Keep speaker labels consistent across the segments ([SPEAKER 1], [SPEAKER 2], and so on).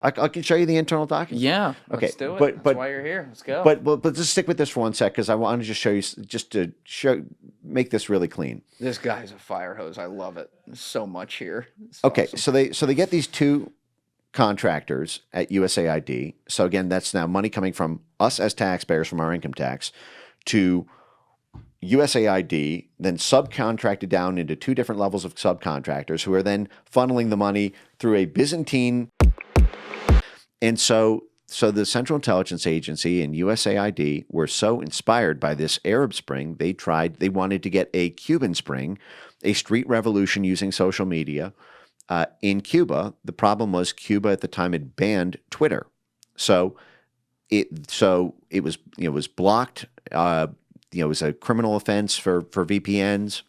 [SPEAKER 1] I can show you the internal document.
[SPEAKER 2] Yeah,
[SPEAKER 1] Okay,
[SPEAKER 2] let's do it.
[SPEAKER 1] but
[SPEAKER 2] That's why you're here. Let's go.
[SPEAKER 1] but just stick with this for one sec because I want to just show you just to make this really clean.
[SPEAKER 2] This guy's a fire hose. I love it. There's so much here. It's
[SPEAKER 1] Okay,
[SPEAKER 2] awesome.
[SPEAKER 1] so they get these two contractors at USAID. So again, that's now money coming from us as taxpayers from our income tax to USAID, then subcontracted down into two different levels of subcontractors who are then funneling the money through a Byzantine. And so the Central Intelligence Agency and USAID were so inspired by this Arab Spring, they wanted to get a Cuban Spring, a street revolution using social media in Cuba. The problem was Cuba at the time had banned Twitter. So it was blocked. It was a criminal offense for VPNs.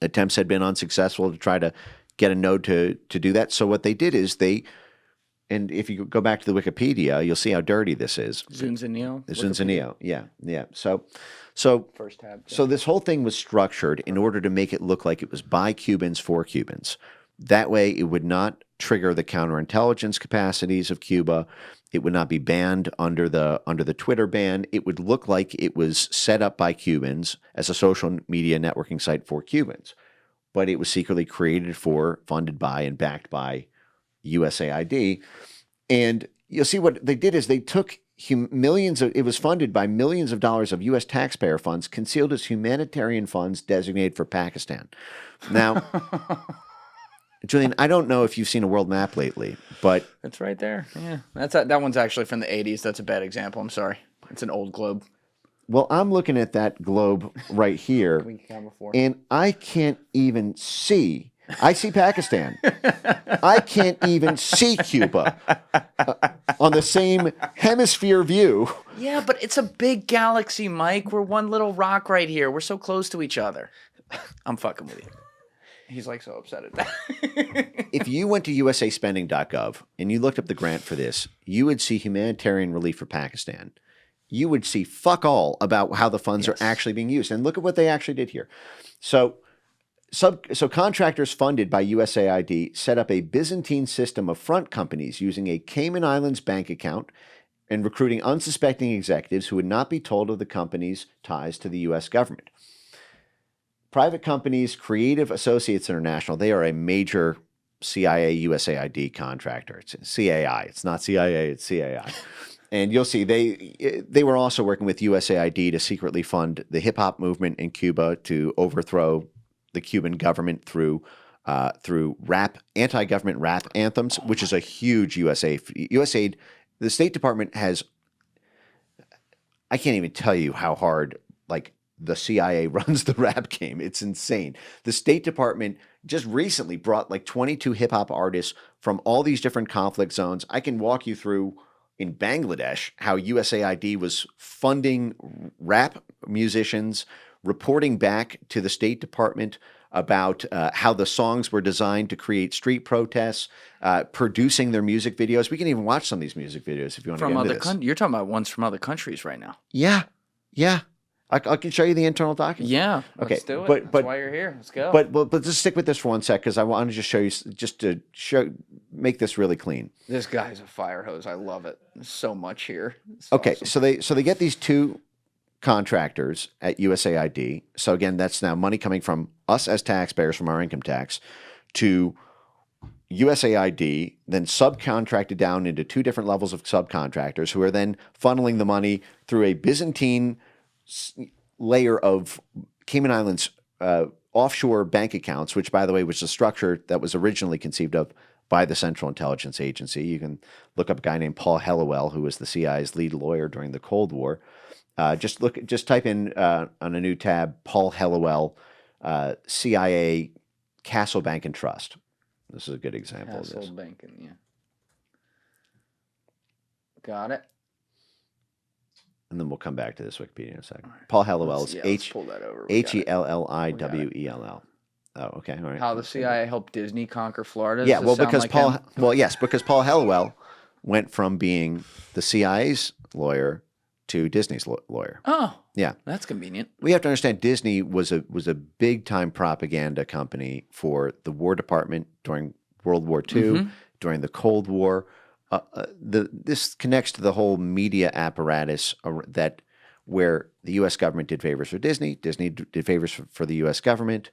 [SPEAKER 1] Attempts had been unsuccessful to try to get a node to do that. So what they did is and if you go back to the Wikipedia, you'll see how dirty this is.
[SPEAKER 2] Zunzaneo.
[SPEAKER 1] Zunzaneo, yeah. So
[SPEAKER 2] First tab.
[SPEAKER 1] so this whole thing was structured in order to make it look like it was by Cubans for Cubans. That way, it would not trigger the counterintelligence capacities of Cuba. It would not be banned under the Twitter ban. It would look like it was set up by Cubans as a social media networking site for Cubans, but it was secretly created for, funded by, and backed by USAID. And you'll see what they did is they took it was funded by millions of dollars of U.S. taxpayer funds concealed as humanitarian funds designated for Pakistan. Now, Julian, I don't know if you've seen a world map lately, but
[SPEAKER 2] It's right there. Yeah, that one's actually from the '80s. That's a bad example. I'm sorry. It's an old globe.
[SPEAKER 1] well, I'm looking at that globe right here,
[SPEAKER 2] We can before.
[SPEAKER 1] and I can't even see. I see Pakistan. I can't even see Cuba on the same hemisphere view.
[SPEAKER 2] Yeah, but it's a big galaxy, Mike. We're one little rock right here. We're so close to each other. I'm fucking with you. He's like so upset at that.
[SPEAKER 1] If you went to usaspending.gov and you looked up the grant for this, you would see humanitarian relief for Pakistan. You would see fuck all about how the funds are actually being used. And look at what they actually did here. So contractors funded by USAID set up a Byzantine system of front companies using a Cayman Islands bank account and recruiting unsuspecting executives who would not be told of the company's ties to the U.S. government. Private companies, Creative Associates International, they are a major CIA USAID contractor. It's CAI. It's not CIA, it's CAI. And you'll see they were also working with USAID to secretly fund the hip hop movement in Cuba to overthrow the Cuban government through anti-government rap anthems, which is a huge USAID. The State Department has, I can't even tell you how hard the CIA runs the rap game. It's insane. The State Department just recently brought 22 hip hop artists from all these different conflict zones. I can walk you through in Bangladesh how USAID was funding rap musicians, reporting back to the State Department about how the songs were designed to create street protests, producing their music videos. We can even watch some of these music videos if you want to get into this.
[SPEAKER 2] You're talking about ones from other countries right now.
[SPEAKER 1] Yeah. I can show you the internal document.
[SPEAKER 2] Yeah.
[SPEAKER 1] Okay.
[SPEAKER 2] Let's do it. That's why you're here. Let's go.
[SPEAKER 1] But just stick with this for one sec because I want to just show you make this really clean.
[SPEAKER 2] This guy's a fire hose. I love it. There's so much here. It's
[SPEAKER 1] Okay.
[SPEAKER 2] awesome.
[SPEAKER 1] So they get these two contractors at USAID. So again, that's now money coming from us as taxpayers from our income tax to USAID, then subcontracted down into two different levels of subcontractors who are then funneling the money through a Byzantine layer of Cayman Islands offshore bank accounts, which, by the way, was a structure that was originally conceived of by the Central Intelligence Agency. You can look up a guy named Paul Hellawell, who was the CIA's lead lawyer during the Cold War. Just type in on a new tab, Paul Hellawell, CIA Castle Bank and Trust. This is a good example of this.
[SPEAKER 2] Castle banking, yeah. Got it.
[SPEAKER 1] And then we'll come back to this Wikipedia in a second. Paul Hellawell is
[SPEAKER 2] let's pull that over. We got it.
[SPEAKER 1] Hellillwell. Oh, okay. All right.
[SPEAKER 2] How the CIA helped Disney conquer Florida?
[SPEAKER 1] Yeah,
[SPEAKER 2] Does it sound like him?
[SPEAKER 1] because Paul Hellawell went from being the CIA's lawyer to Disney's lawyer.
[SPEAKER 2] Oh,
[SPEAKER 1] Yeah.
[SPEAKER 2] that's convenient.
[SPEAKER 1] We have to understand Disney was a big time propaganda company for the War Department during World War II, during the Cold War. this connects to the whole media apparatus that where the U.S. government did favors for Disney, Disney did favors for the U.S. government.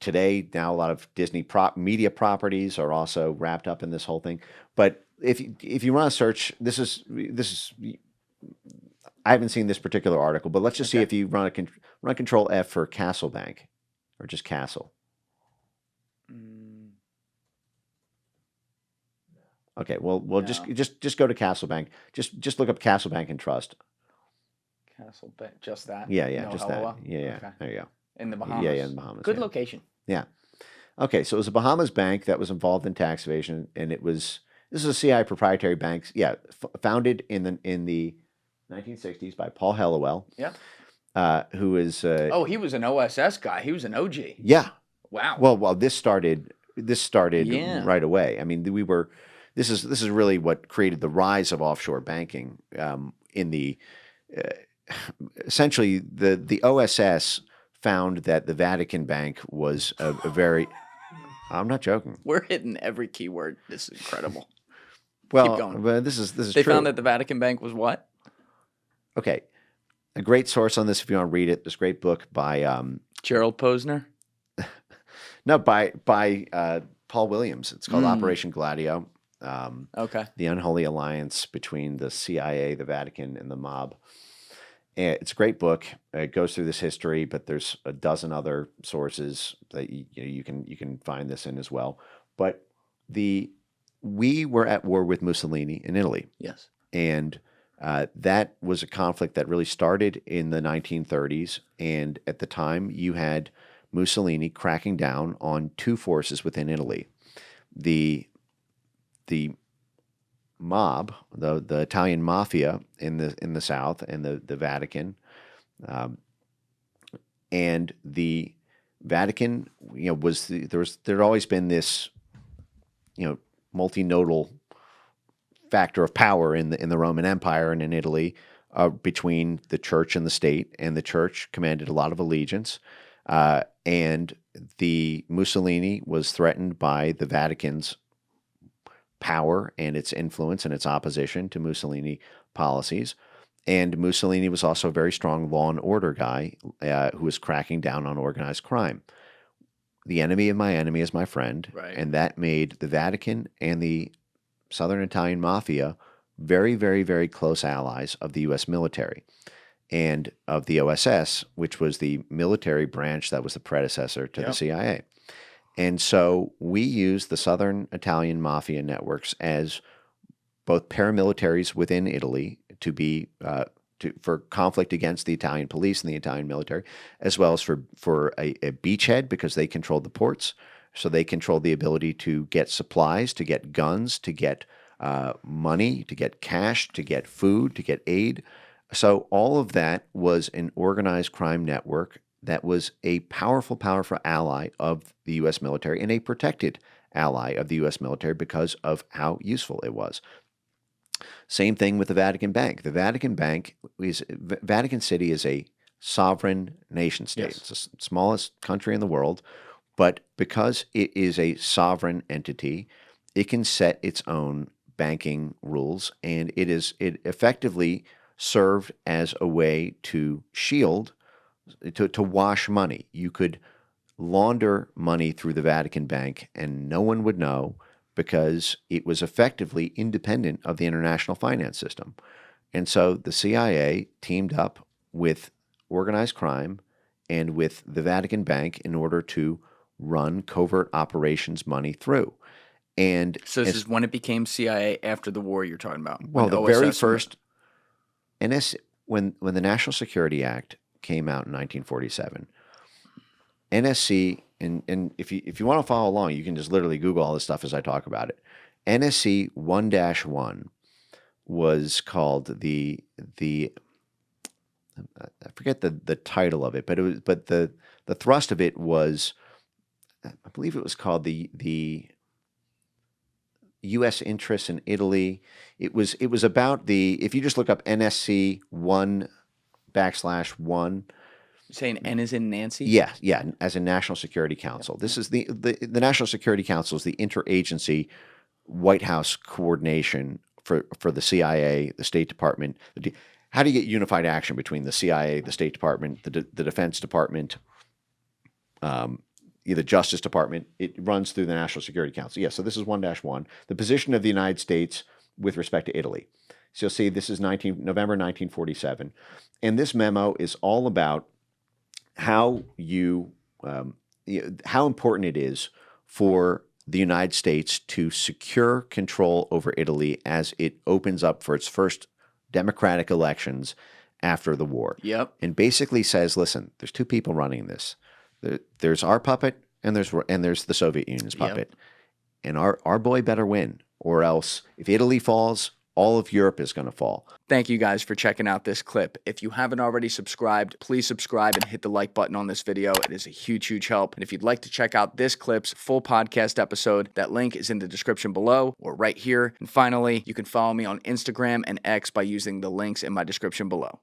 [SPEAKER 1] Today, now a lot of Disney media properties are also wrapped up in this whole thing. But if you run a search, this is I haven't seen this particular article, but let's just see if you run Control F for Castle Bank, or just Castle. Okay, well, just go to Castle Bank. Just look up Castle Bank and Trust.
[SPEAKER 2] Castle Bank, just that.
[SPEAKER 1] Yeah,
[SPEAKER 2] No
[SPEAKER 1] just
[SPEAKER 2] Helloa?
[SPEAKER 1] that. Yeah,
[SPEAKER 2] Okay.
[SPEAKER 1] there you go.
[SPEAKER 2] In the Bahamas.
[SPEAKER 1] Yeah, in the Bahamas.
[SPEAKER 2] Good
[SPEAKER 1] yeah.
[SPEAKER 2] location.
[SPEAKER 1] Yeah. Okay, so it was a Bahamas bank that was involved in tax evasion, and this is a CIA proprietary bank. Yeah, founded in the 1960s by Paul Hellawell.
[SPEAKER 2] Yeah.
[SPEAKER 1] Who is?
[SPEAKER 2] He was an OSS guy. He was an OG.
[SPEAKER 1] Yeah.
[SPEAKER 2] Wow.
[SPEAKER 1] Well, this started
[SPEAKER 2] Yeah.
[SPEAKER 1] right away. I mean, This is really what created the rise of offshore banking. Essentially, the OSS found that the Vatican Bank was a very. I'm not joking.
[SPEAKER 2] We're hitting every keyword. This is incredible.
[SPEAKER 1] Well,
[SPEAKER 2] Keep going.
[SPEAKER 1] but this is
[SPEAKER 2] They
[SPEAKER 1] true.
[SPEAKER 2] found that the Vatican Bank was what?
[SPEAKER 1] Okay, a great source on this if you want to read it. This great book by
[SPEAKER 2] Gerald Posner.
[SPEAKER 1] by Paul Williams. It's called Operation Gladio.
[SPEAKER 2] Okay.
[SPEAKER 1] The Unholy Alliance between the CIA, the Vatican, and the mob. And it's a great book. It goes through this history, but there's a dozen other sources that you can find this in as well. But we were at war with Mussolini in Italy,
[SPEAKER 2] Yes.
[SPEAKER 1] and that was a conflict that really started in the 1930s. And at the time, you had Mussolini cracking down on two forces within Italy: the mob, the Italian mafia in the South, and the Vatican, and the Vatican, there'd always been this, multinodal factor of power in the Roman Empire and in Italy, between the church and the state, and the church commanded a lot of allegiance, and the Mussolini was threatened by the Vatican's power and its influence and its opposition to Mussolini policies. And Mussolini was also a very strong law and order guy, who was cracking down on organized crime. The enemy of my enemy is my friend.
[SPEAKER 2] Right.
[SPEAKER 1] And that made the Vatican and the Southern Italian Mafia very, very, very close allies of the U.S. military and of the OSS, which was the military branch that was the predecessor to the CIA. And so we used the Southern Italian Mafia networks as both paramilitaries within Italy to be for conflict against the Italian police and the Italian military, as well as for a beachhead, because they controlled the ports. So they controlled the ability to get supplies, to get guns, to get money, to get cash, to get food, to get aid. So all of that was an organized crime network that was a powerful, powerful ally of the U.S. military and a protected ally of the U.S. military because of how useful it was. Same thing with the Vatican Bank. The Vatican Bank Vatican City is a sovereign nation state.
[SPEAKER 2] Yes.
[SPEAKER 1] It's the smallest country in the world, but because it is a sovereign entity, it can set its own banking rules, and it effectively served as a way to shield, to wash money. You could launder money through the Vatican Bank and no one would know, because it was effectively independent of the international finance system. And so the CIA teamed up with organized crime and with the Vatican Bank in order to run covert operations money through. And
[SPEAKER 2] So this is when it became CIA after the war you're talking about.
[SPEAKER 1] well,
[SPEAKER 2] When
[SPEAKER 1] the very
[SPEAKER 2] OSS
[SPEAKER 1] first when the National Security Act came out in 1947, NSC, and if you want to follow along, you can just literally Google all this stuff as I talk about it. NSC 1-1 was called the I forget the title of it, but the thrust of it was, I believe it was called the U.S. interests in Italy. It was about if you just look up NSC 1/1.
[SPEAKER 2] saying N is in Nancy?
[SPEAKER 1] Yeah, as a National Security Council. This is the National Security Council is the interagency White House coordination for the CIA, the State Department. How do you get unified action between the CIA, the State Department, the Defense Department, the Justice Department? It runs through the National Security Council. Yeah, so this is 1-1. The position of the United States with respect to Italy. So you'll see this is November 1947. And this memo is all about how how important it is for the United States to secure control over Italy as it opens up for its first democratic elections after the war.
[SPEAKER 2] Yep.
[SPEAKER 1] And basically says, listen, there's two people running this. There's our puppet and there's the Soviet Union's puppet.
[SPEAKER 2] Yep.
[SPEAKER 1] And our boy better win, or else if Italy falls, all of Europe is going to fall.
[SPEAKER 2] Thank you guys for checking out this clip. If you haven't already subscribed, please subscribe and hit the like button on this video. It is a huge, huge help. And if you'd like to check out this clip's full podcast episode, that link is in the description below or right here. And finally, you can follow me on Instagram and X by using the links in my description below.